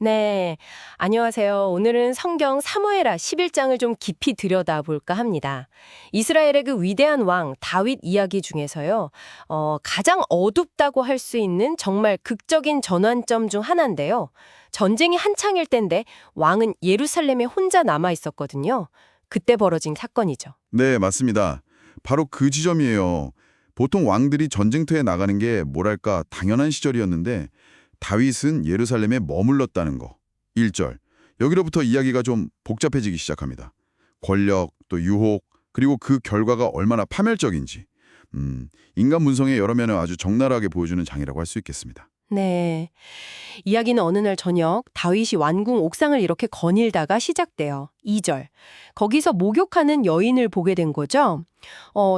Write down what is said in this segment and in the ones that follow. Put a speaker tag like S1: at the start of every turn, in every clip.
S1: 네, 안녕하세요. 오늘은 성경 사무엘하 11장을 좀 깊이 들여다볼까 합니다. 이스라엘의 그 위대한 왕 다윗 이야기 중에서요, 가장 어둡다고 할 수 있는 정말 극적인 전환점 중 하나인데요. 전쟁이 한창일 때인데 왕은 예루살렘에 혼자 남아 있었거든요. 그때 벌어진 사건이죠.
S2: 네, 맞습니다. 바로 그 지점이에요. 보통 왕들이 전쟁터에 나가는 게 뭐랄까 당연한 시절이었는데 다윗은 예루살렘에 머물렀다는 거. 1절. 여기로부터 이야기가 좀 복잡해지기 시작합니다. 권력, 또 유혹, 그리고 그 결과가 얼마나 파멸적인지. 인간 문성의 여러 면을 아주 적나라하게 보여주는 장이라고 할 수 있겠습니다.
S1: 네. 이야기는 어느 날 저녁 다윗이 완궁 옥상을 이렇게 거닐다가 시작돼요. 2절. 거기서 목욕하는 여인을 보게 된 거죠.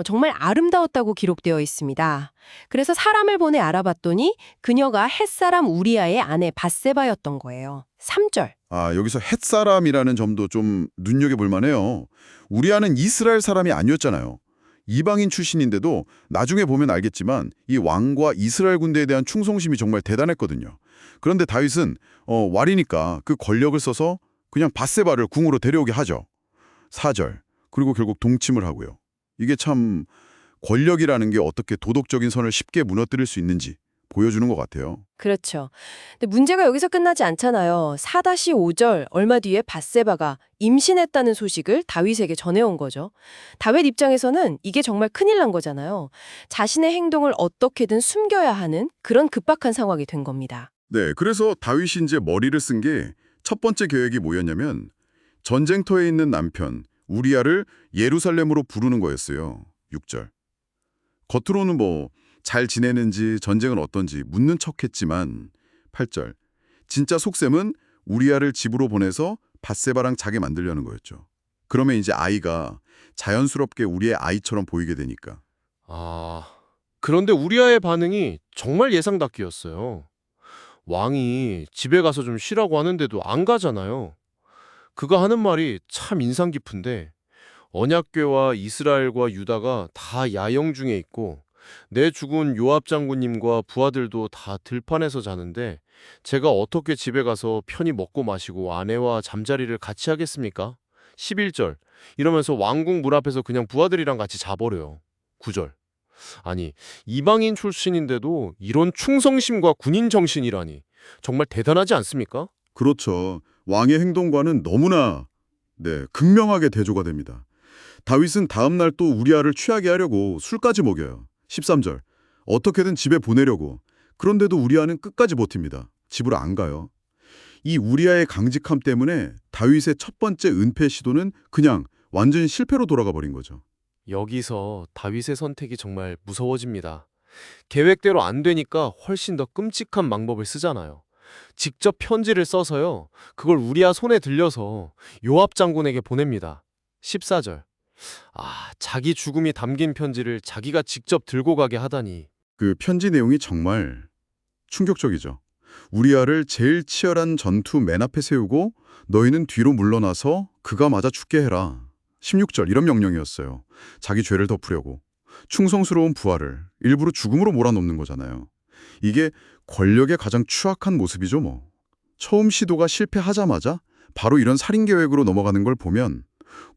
S1: 정말 아름다웠다고 기록되어 있습니다. 그래서 사람을 보내 알아봤더니 그녀가 햇사람 우리아의 아내 밧세바였던 거예요. 3절.
S2: 아, 여기서 햇사람이라는 점도 좀 눈여겨볼 만해요. 우리아는 이스라엘 사람이 아니었잖아요. 이방인 출신인데도 나중에 보면 알겠지만 이 왕과 이스라엘 군대에 대한 충성심이 정말 대단했거든요. 그런데 다윗은 왈이니까 그 권력을 써서 그냥 밧세바를 궁으로 데려오게 하죠. 4절. 그리고 결국 동침을 하고요. 이게 참 권력이라는 게 어떻게 도덕적인 선을 쉽게 무너뜨릴 수 있는지 보여주는 것 같아요.
S1: 그렇죠. 근데 문제가 여기서 끝나지 않잖아요. 4-5절 얼마 뒤에 밧세바가 임신했다는 소식을 다윗에게 전해온 거죠. 다윗 입장에서는 이게 정말 큰일 난 거잖아요. 자신의 행동을 어떻게든 숨겨야 하는 그런 급박한 상황이 된 겁니다.
S2: 네, 그래서 다윗이 이제 머리를 쓴 게 첫 번째 계획이 뭐였냐면 전쟁터에 있는 남편 우리아를 예루살렘으로 부르는 거였어요. 6절. 겉으로는 뭐 잘 지내는지 전쟁은 어떤지 묻는 척했지만 8절. 진짜 속셈은 우리아를 집으로 보내서 밧세바랑 자게 만들려는 거였죠. 그러면 이제 아이가 자연스럽게 우리의 아이처럼 보이게 되니까.
S3: 아, 그런데 우리아의 반응이 정말 예상밖이었어요. 왕이 집에 가서 좀 쉬라고 하는데도 안 가잖아요. 그가 하는 말이 참 인상 깊은데 언약궤와 이스라엘과 유다가 다 야영 중에 있고 내 죽은 요압 장군님과 부하들도 다 들판에서 자는데 제가 어떻게 집에 가서 편히 먹고 마시고 아내와 잠자리를 같이 하겠습니까? 11절. 이러면서 왕궁 문 앞에서 그냥 부하들이랑 같이 자버려요. 9절. 아니, 이방인 출신인데도 이런 충성심과 군인 정신이라니 정말 대단하지 않습니까?
S2: 그렇죠. 왕의 행동과는 너무나 극명하게 대조가 됩니다. 다윗은 다음 날 또 우리아를 취하게 하려고 술까지 먹여요. 13절. 어떻게든 집에 보내려고. 그런데도 우리아는 끝까지 버팁니다. 집으로 안 가요. 이 우리아의 강직함 때문에 다윗의 첫 번째 은폐 시도는 그냥 완전히 실패로 돌아가 버린 거죠.
S3: 여기서 다윗의 선택이 정말 무서워집니다. 계획대로 안 되니까 훨씬 더 끔찍한 방법을 쓰잖아요. 직접 편지를 써서요. 그걸 우리아 손에 들려서 요압 장군에게 보냅니다. 14절. 자기 죽음이 담긴 편지를 자기가 직접 들고 가게 하다니.
S2: 그 편지 내용이 정말 충격적이죠. 우리아를 제일 치열한 전투 맨 앞에 세우고 너희는 뒤로 물러나서 그가 맞아 죽게 해라. 16절 이런 명령이었어요. 자기 죄를 덮으려고. 충성스러운 부하를 일부러 죽음으로 몰아넣는 거잖아요. 이게 권력의 가장 추악한 모습이죠 뭐. 처음 시도가 실패하자마자 바로 이런 살인 계획으로 넘어가는 걸 보면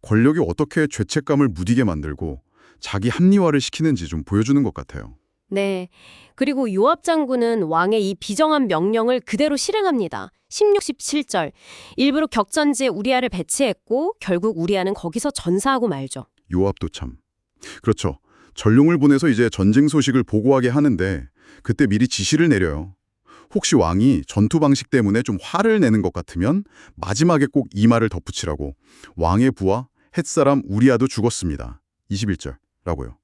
S2: 권력이 어떻게 죄책감을 무디게 만들고 자기 합리화를 시키는지 좀 보여주는 것 같아요.
S4: 네. 그리고 요압 장군은 왕의 이 비정한 명령을 그대로 실행합니다. 16, 17절. 일부러 격전지에 우리아를 배치했고 결국 우리아는 거기서 전사하고 말죠.
S2: 요압도 참. 그렇죠. 전룡을 보내서 이제 전쟁 소식을 보고하게 하는데 그때 미리 지시를 내려요. 혹시 왕이 전투 방식 때문에 좀 화를 내는 것 같으면 마지막에 꼭 이 말을 덧붙이라고. 왕의 부하 햇사람 우리아도 죽었습니다. 21절라고요.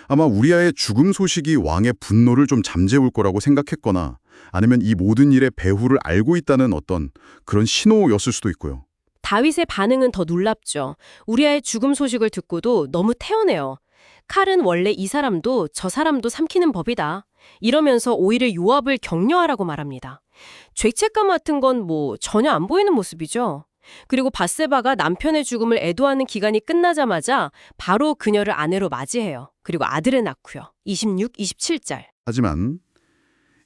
S2: 아마 우리아의 죽음 소식이 왕의 분노를 좀 잠재울 거라고 생각했거나 아니면 이 모든 일의 배후를 알고 있다는 어떤 그런 신호였을 수도 있고요.
S4: 다윗의 반응은 더 놀랍죠. 우리아의 죽음 소식을 듣고도 너무 태연해요. 칼은 원래 이 사람도 저 사람도 삼키는 법이다. 이러면서 오히려 요압을 격려하라고 말합니다. 죄책감 같은 건 전혀 안 보이는 모습이죠. 그리고 밧세바가 남편의 죽음을 애도하는 기간이 끝나자마자 바로 그녀를 아내로 맞이해요. 그리고 아들을 낳고요. 26, 27절.
S2: 하지만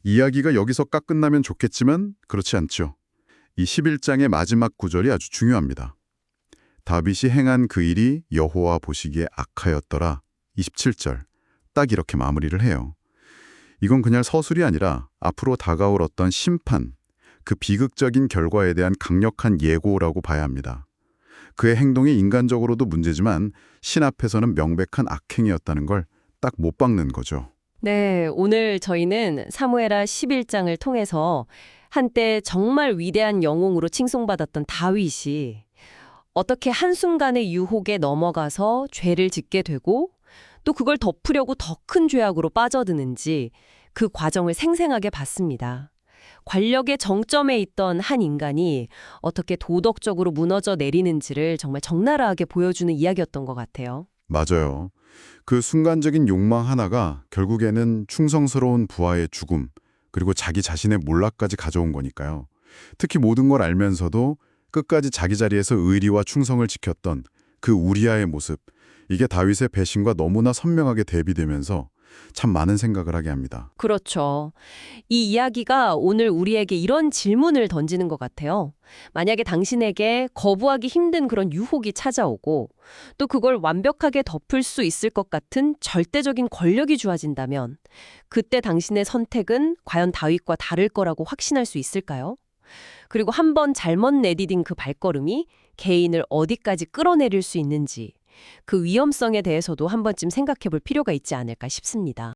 S2: 이야기가 여기서 딱 끝나면 좋겠지만 그렇지 않죠. 이 11장의 마지막 구절이 아주 중요합니다. 다윗이 행한 그 일이 여호와 보시기에 악하였더라. 27절. 딱 이렇게 마무리를 해요. 이건 그냥 서술이 아니라 앞으로 다가올 어떤 심판, 그 비극적인 결과에 대한 강력한 예고라고 봐야 합니다. 그의 행동이 인간적으로도 문제지만 신 앞에서는 명백한 악행이었다는 걸 딱 못 박는 거죠.
S1: 네, 오늘 저희는 사무엘하 11장을 통해서 한때 정말 위대한 영웅으로 칭송받았던 다윗이 어떻게 한순간의 유혹에 넘어가서 죄를 짓게 되고 또 그걸 덮으려고 더 큰 죄악으로 빠져드는지 그 과정을 생생하게 봤습니다. 권력의 정점에 있던 한 인간이 어떻게 도덕적으로 무너져 내리는지를 정말 적나라하게 보여주는 이야기였던 것 같아요.
S2: 맞아요. 그 순간적인 욕망 하나가 결국에는 충성스러운 부하의 죽음, 그리고 자기 자신의 몰락까지 가져온 거니까요. 특히 모든 걸 알면서도 끝까지 자기 자리에서 의리와 충성을 지켰던 그 우리아의 모습, 이게 다윗의 배신과 너무나 선명하게 대비되면서 참 많은 생각을 하게 합니다.
S1: 그렇죠. 이 이야기가 오늘 우리에게 이런 질문을 던지는 것 같아요. 만약에 당신에게 거부하기 힘든 그런 유혹이 찾아오고 또 그걸 완벽하게 덮을 수 있을 것 같은 절대적인 권력이 주어진다면 그때 당신의 선택은 과연 다윗과 다를 거라고 확신할 수 있을까요? 그리고 한번 잘못 내디딘 그 발걸음이 개인을 어디까지 끌어내릴 수 있는지 그 위험성에 대해서도 한 번쯤 생각해 볼 필요가 있지 않을까 싶습니다.